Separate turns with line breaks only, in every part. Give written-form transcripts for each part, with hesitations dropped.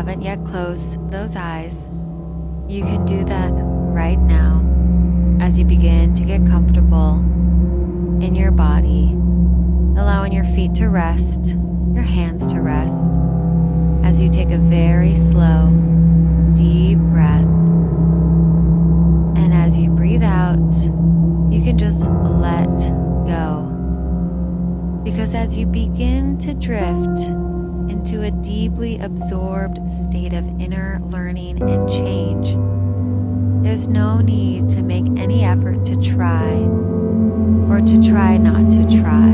haven't yet closed those eyes, you can do that right now as you begin to get comfortable in your body, allowing your feet to rest, your hands to rest, as you take a very slow, deep breath. And as you breathe out, you can just let go. Because as you begin to drift into a deeply absorbed state of inner learning and change, there's no need to make any effort to try or to try not to try.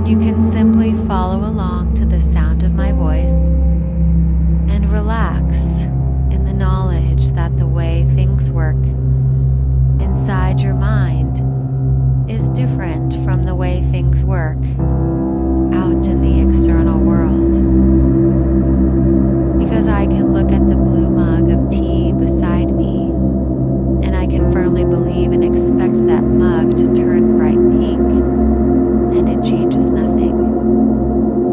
You can simply follow along to the sound of my voice and relax in the knowledge that the way things work inside your mind is different from the way things work out in the external world. Because I can look at the blue mug of tea beside me, and I can firmly believe and expect that mug to turn bright pink, and it changes nothing.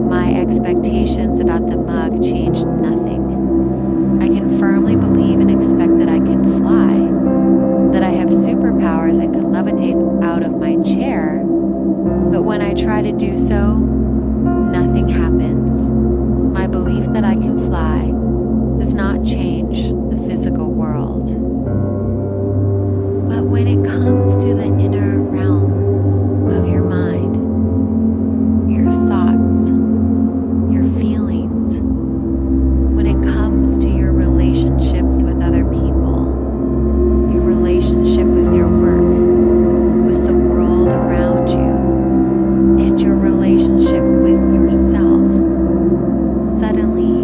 My expectations about the mug change nothing. I can firmly believe and expect that I can fly, that I have superpowers and can levitate out of my chair, but when I try to do so, nothing happens. My belief that I can fly does not change the physical world. But when it comes to the inner realm of your mind, your thoughts, your feelings, when it comes to your relationships with other people, your relationship with your work, with the world around you, and your relationship with yourself, suddenly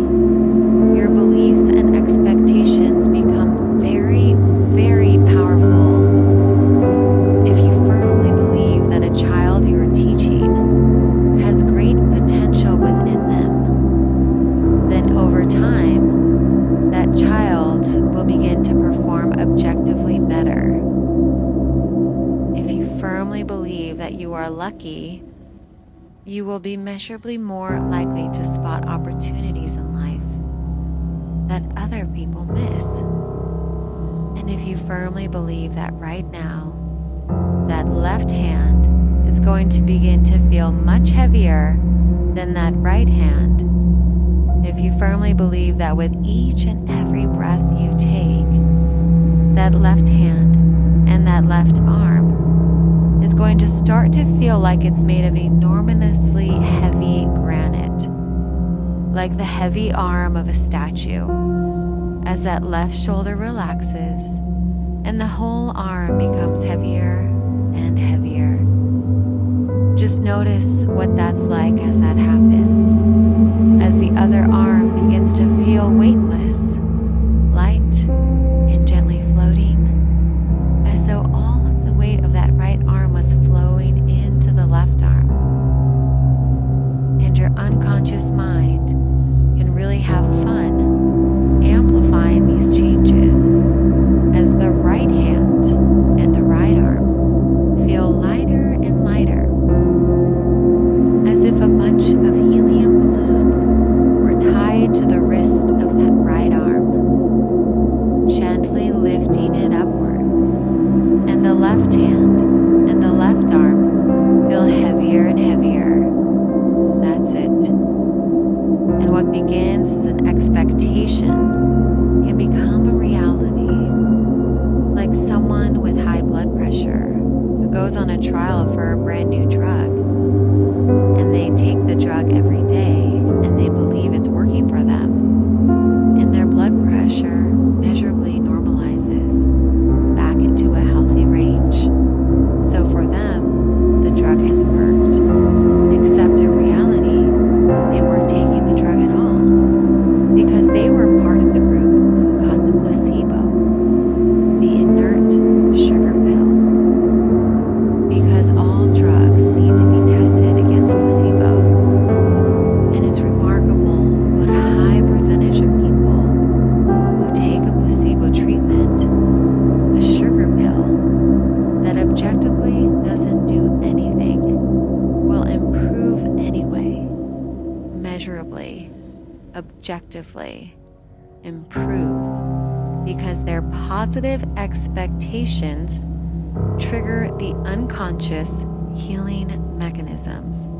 your beliefs and expectations become very, very powerful. If you firmly believe that a child you're teaching has great potential within them, then over time, that child will begin to perform objectively better. If you firmly believe that you are lucky, you will be measurably more likely to spot opportunities in life that other people miss. And if you firmly believe that right now, that left hand is going to begin to feel much heavier than that right hand, if you firmly believe that with each and every breath you take, that left hand and that left arm is going to start to feel like it's made of enormously heavy granite, like the heavy arm of a statue, as that left shoulder relaxes and the whole arm becomes heavier and heavier. Just notice what that's like as that happens, as the other arm begins to feel weightless, light, and gently floating, as though all of the weight of that right arm was flowing into the left arm. And your unconscious mind can really have fun amplifying these changes as the right hand and the right arm feel lighter and lighter, as if a bunch of helium balloons were tied to the wrist of that right arm, gently lifting it upwards, and the left hand and the left arm feel heavier and heavier. That's it. And what begins as an expectation can become a reality, like someone with high blood pressure who goes on a trial for a brand new drug, and they take the drug every day and they believe it's working for them, and their blood pressure measurably normalizes back into a healthy range. So for them, the drug has worked, except in reality, they weren't taking the drug at all, because they were part of the group who got the placebo, the inert sugar pill. Because all drugs need to be tested against placebos, and it's remarkable what a high percentage of people who take a placebo treatment, a sugar pill that objectively doesn't do anything, objectively improve because their positive expectations trigger the unconscious healing mechanisms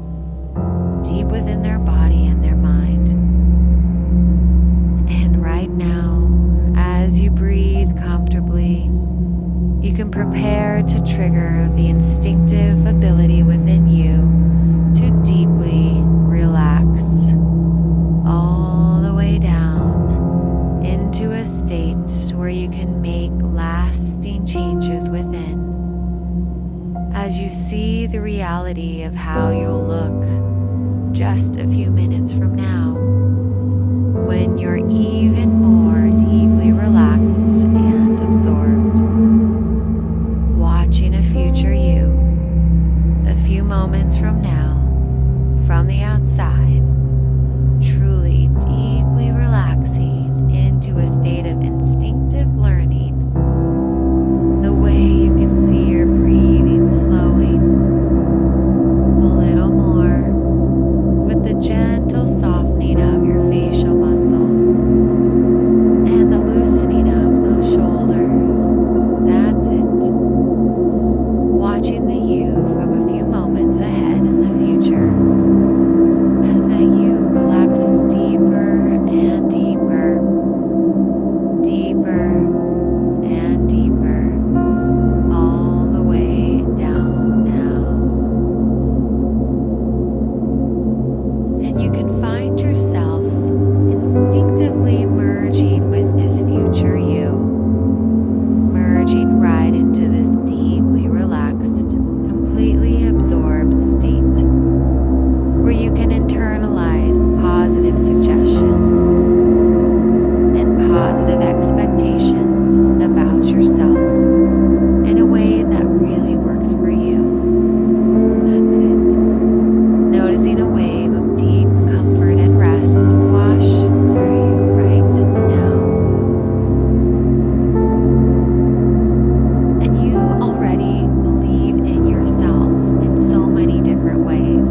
deep within their body and their mind. And right now, as you breathe comfortably, you can prepare to trigger the instinctive ability within you to deeply relax all the way down into a state where you can make lasting changes within. As you see the reality of how you'll look just a few minutes from now, when you're even more deeply relaxed and absorbed, watching a future you a few moments from now from the outside, truly deeply relaxing into a state of instinctive learning, the way you can see your breathing slowing a little more with the gentle softening of your facial muscles and the loosening of those shoulders. That's it. Watching the you from a few moments ahead in the future as that you relaxes deeper and deeper, deeper and deeper, all the way down now. And you can find yourself instinctively merging with this future you, merging right into this deeply relaxed, completely absorbed state where you can internalize positive suggestions and positive expectations about yourself in a way that really works for you. That's it. Noticing a wave of deep comfort and rest wash through you right now. And you already believe in yourself in so many different ways.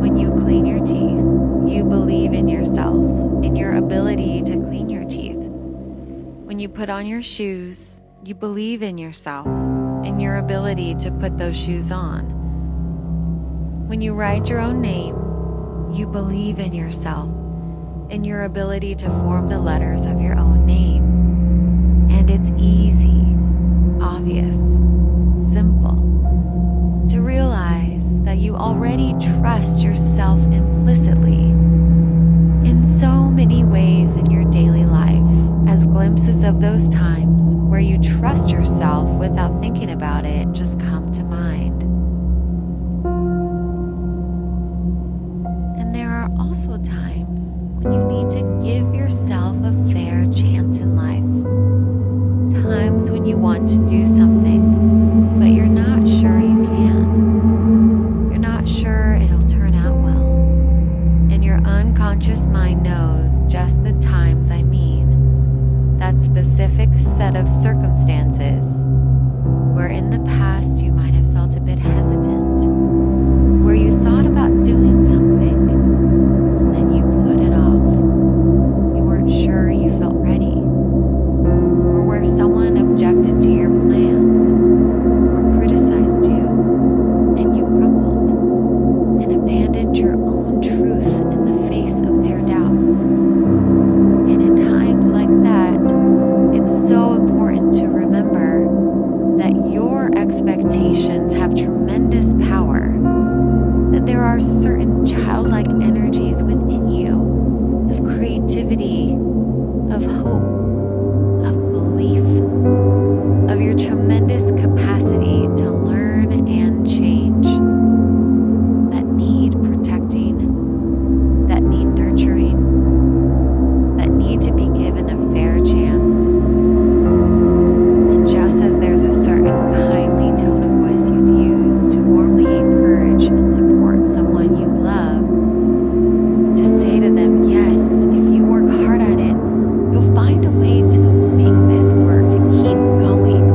When you clean your teeth, you believe in yourself, in your ability to clean your teeth. When you put on your shoes, you believe in yourself, in your ability to put those shoes on. When you write your own name, you believe in yourself, in your ability to form the letters of your own name. And it's easy, obvious, simple to realize that you already trust yourself implicitly in so many ways in your daily life, as glimpses of those times where you trust yourself without thinking about it just come to mind. And there are also times when you need to give yourself a fair chance in life. Times when you want to do something, but you're not sure you can. You're not sure it'll turn out well. And your unconscious mind knows just the times I mean. That specific set of circumstances where in the past you might have felt a bit hesitant, where you thought about doing something and then you put it off. You weren't sure you felt ready, or where someone objected to your plans or criticized you and you crumbled and abandoned your own truth in the face of their doubts. And in times like that, it's so important to remember that your expectations have tremendous power, that there are certain childlike energies within you of creativity, of hope, of belief, of your tremendous capacity to learn and change, that need protecting, that need nurturing, that need to be given a fair chance. And just as there's a certain kindly tone of voice you'd use to warmly encourage and support someone you love, to say to them, yes, if you work hard at it, you'll find a way to make this work, keep going.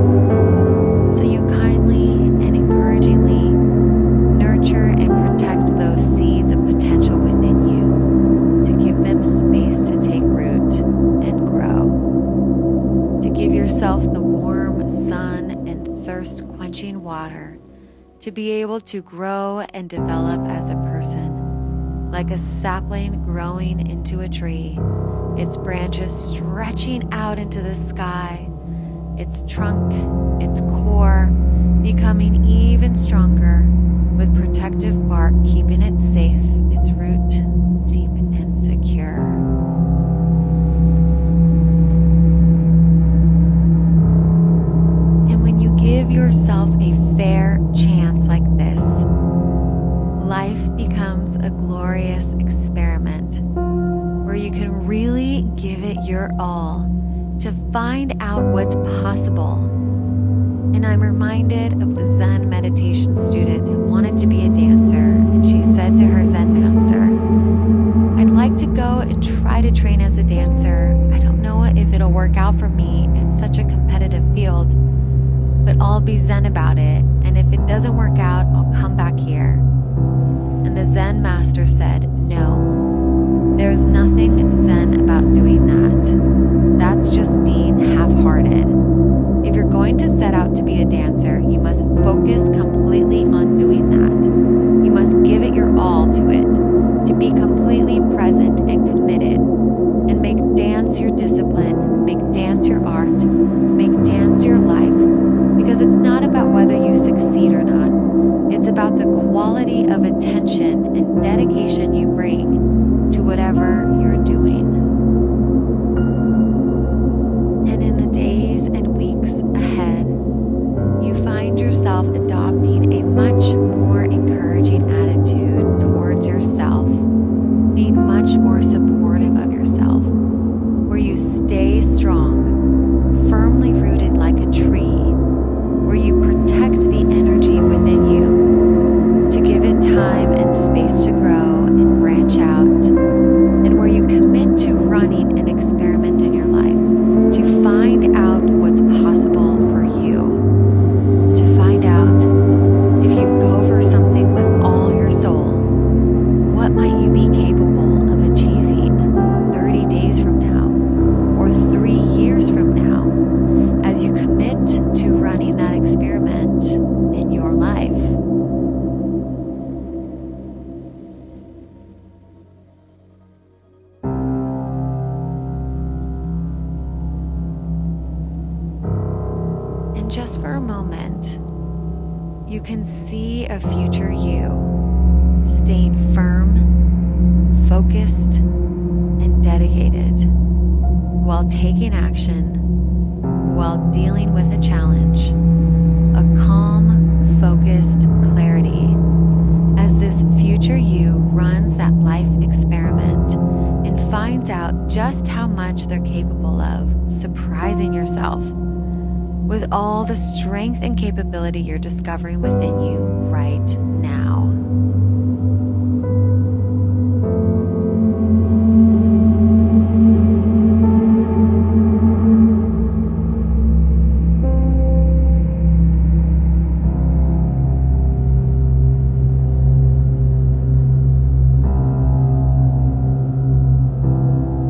to be able to grow and develop as a person, like a sapling growing into a tree, its branches stretching out into the sky, its trunk, its core becoming even stronger, with protective bark keeping it safe, its root deep and secure. And when you give yourself a fair chance like this, life becomes a glorious experiment where you can really give it your all to find out what's possible. And I'm reminded of the Zen meditation student who wanted to be a dancer, and she said to her Zen master, "I'd like to go and try to train as a dancer. I don't know if it'll work out for me. It's such a competitive field, but I'll be Zen about it. And if it doesn't work out, I'll come back here." And the Zen master said, "No, there's nothing Zen about doing that. That's just being half-hearted. If you're going to set out to be a dancer, you must focus completely on doing that. You must give it your all to it, to be completely present and committed, and make dance your discipline, make dance your art, make dance your life, because it's not about whether you succeed or not. It's about the quality of attention and dedication you bring to whatever you're doing." And in the days and weeks ahead, you find yourself adopting a much more encouraging attitude towards yourself, being much more supportive of yourself, where you stay strong, firmly rooted like a tree, where you protect the energy within you to give it time and space to grow and branch out, and where you commit to running an experiment in your life to find out what's possible for you, to find out if you go for something with all your soul, what might you be capable of achieving 30 days from now or 3 years from now as you commit to running that experiment in your life. And just for a moment, you can see a future you staying firm, focused, and dedicated while taking action, while dealing with a challenge, a calm, focused clarity as this future you runs that life experiment and finds out just how much they're capable of, surprising yourself with all the strength and capability you're discovering within you right now.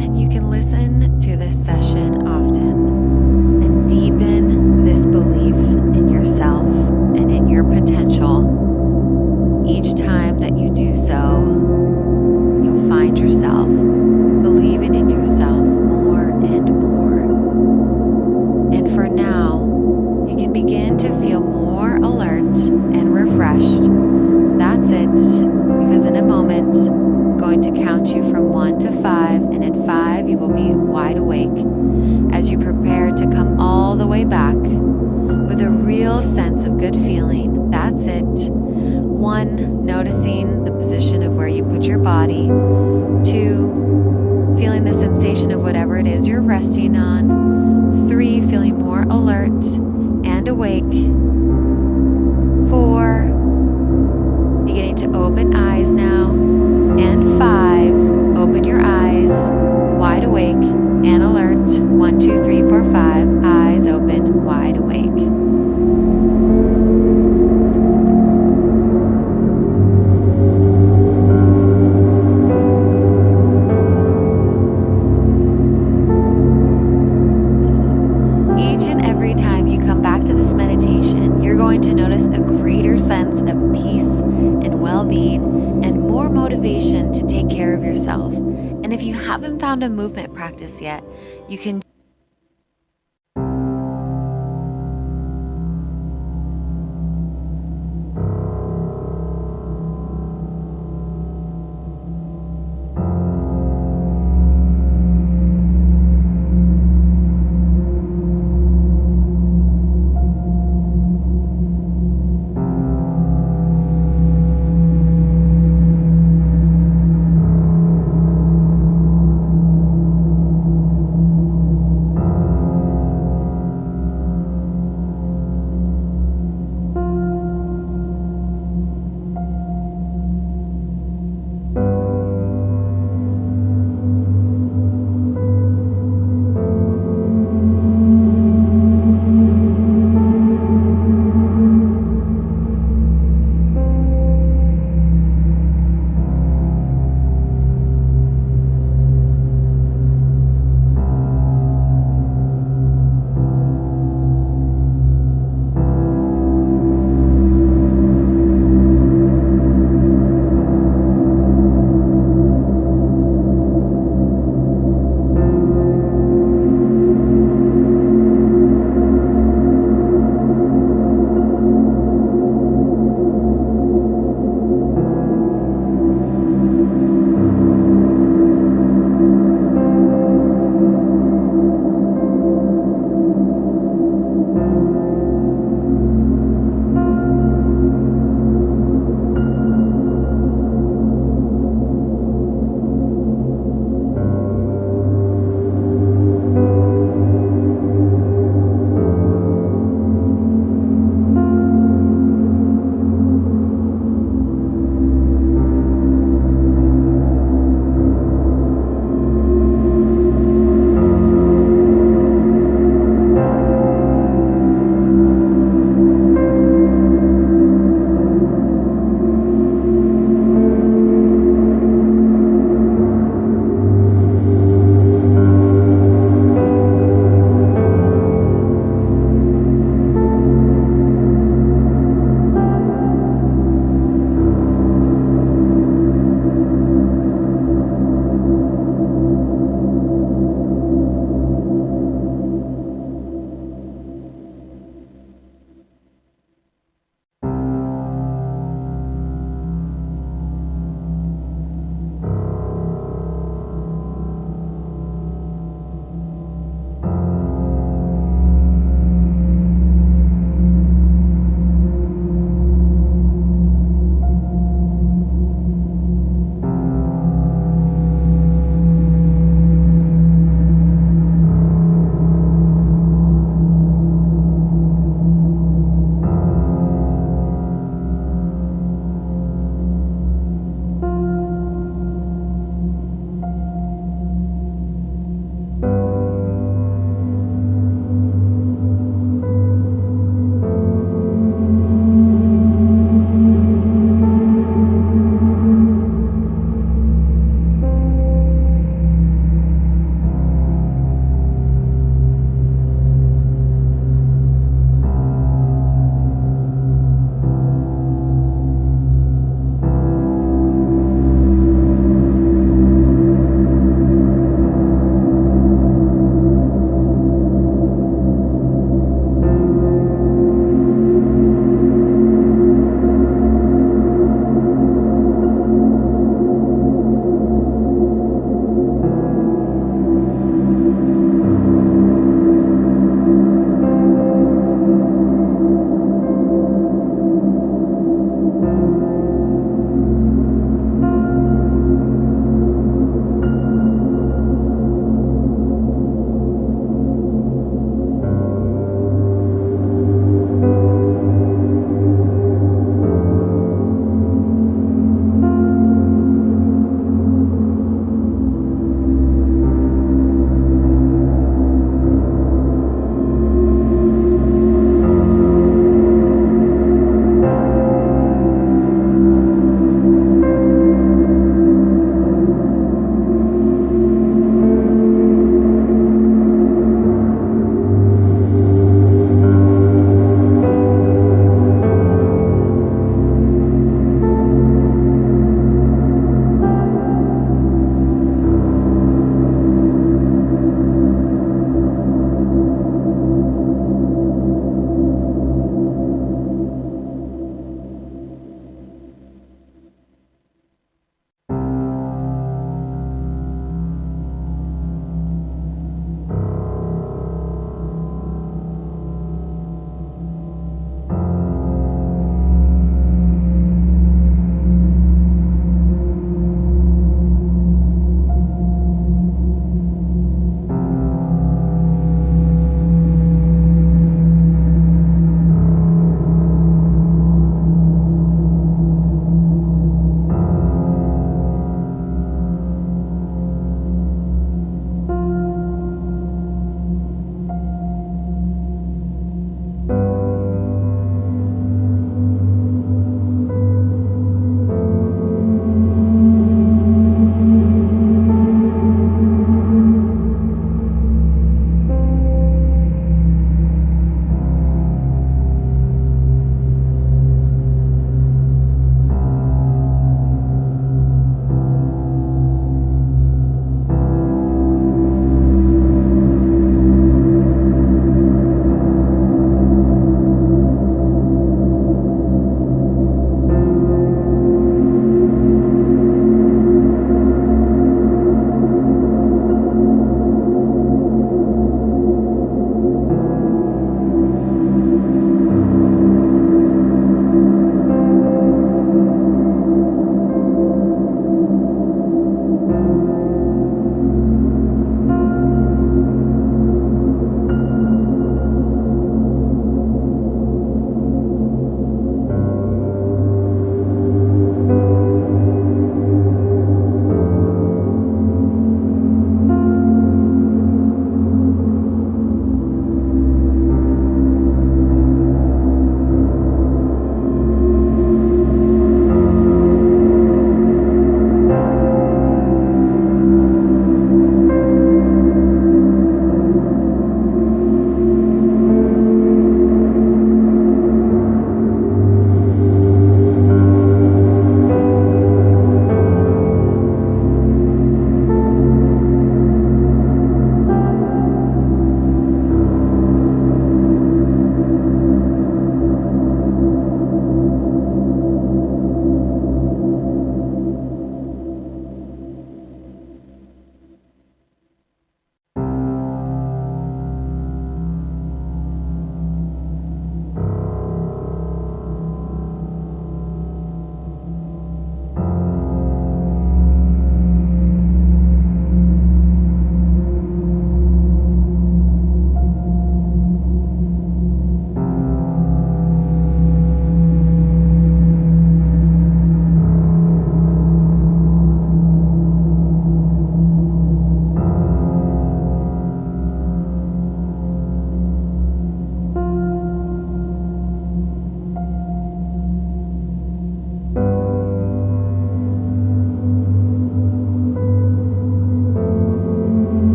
And you can listen to this session often and deepen this belief in yourself and in your potential. Each time that you do so, you'll find yourself believing in yourself more and more. And for now, you can begin to feel more alert and refreshed. That's it, because in a moment, I'm going to count you from 1 to 5, and at 5, you will be wide awake as you prepare to come all the way back with a real sense of good feeling. That's it. 1, noticing the position of where you put your body. 2, feeling the sensation of whatever it is you're resting on. 3, feeling more alert and awake. 4, beginning to open eyes now. And 5, open your eyes, wide awake and alert. 1, 2, 3, 4, 5, eyes open, wide awake. Each and every time you come back to this meditation, of peace and well-being and more motivation to take care of yourself. And if you haven't found a movement practice yet, you can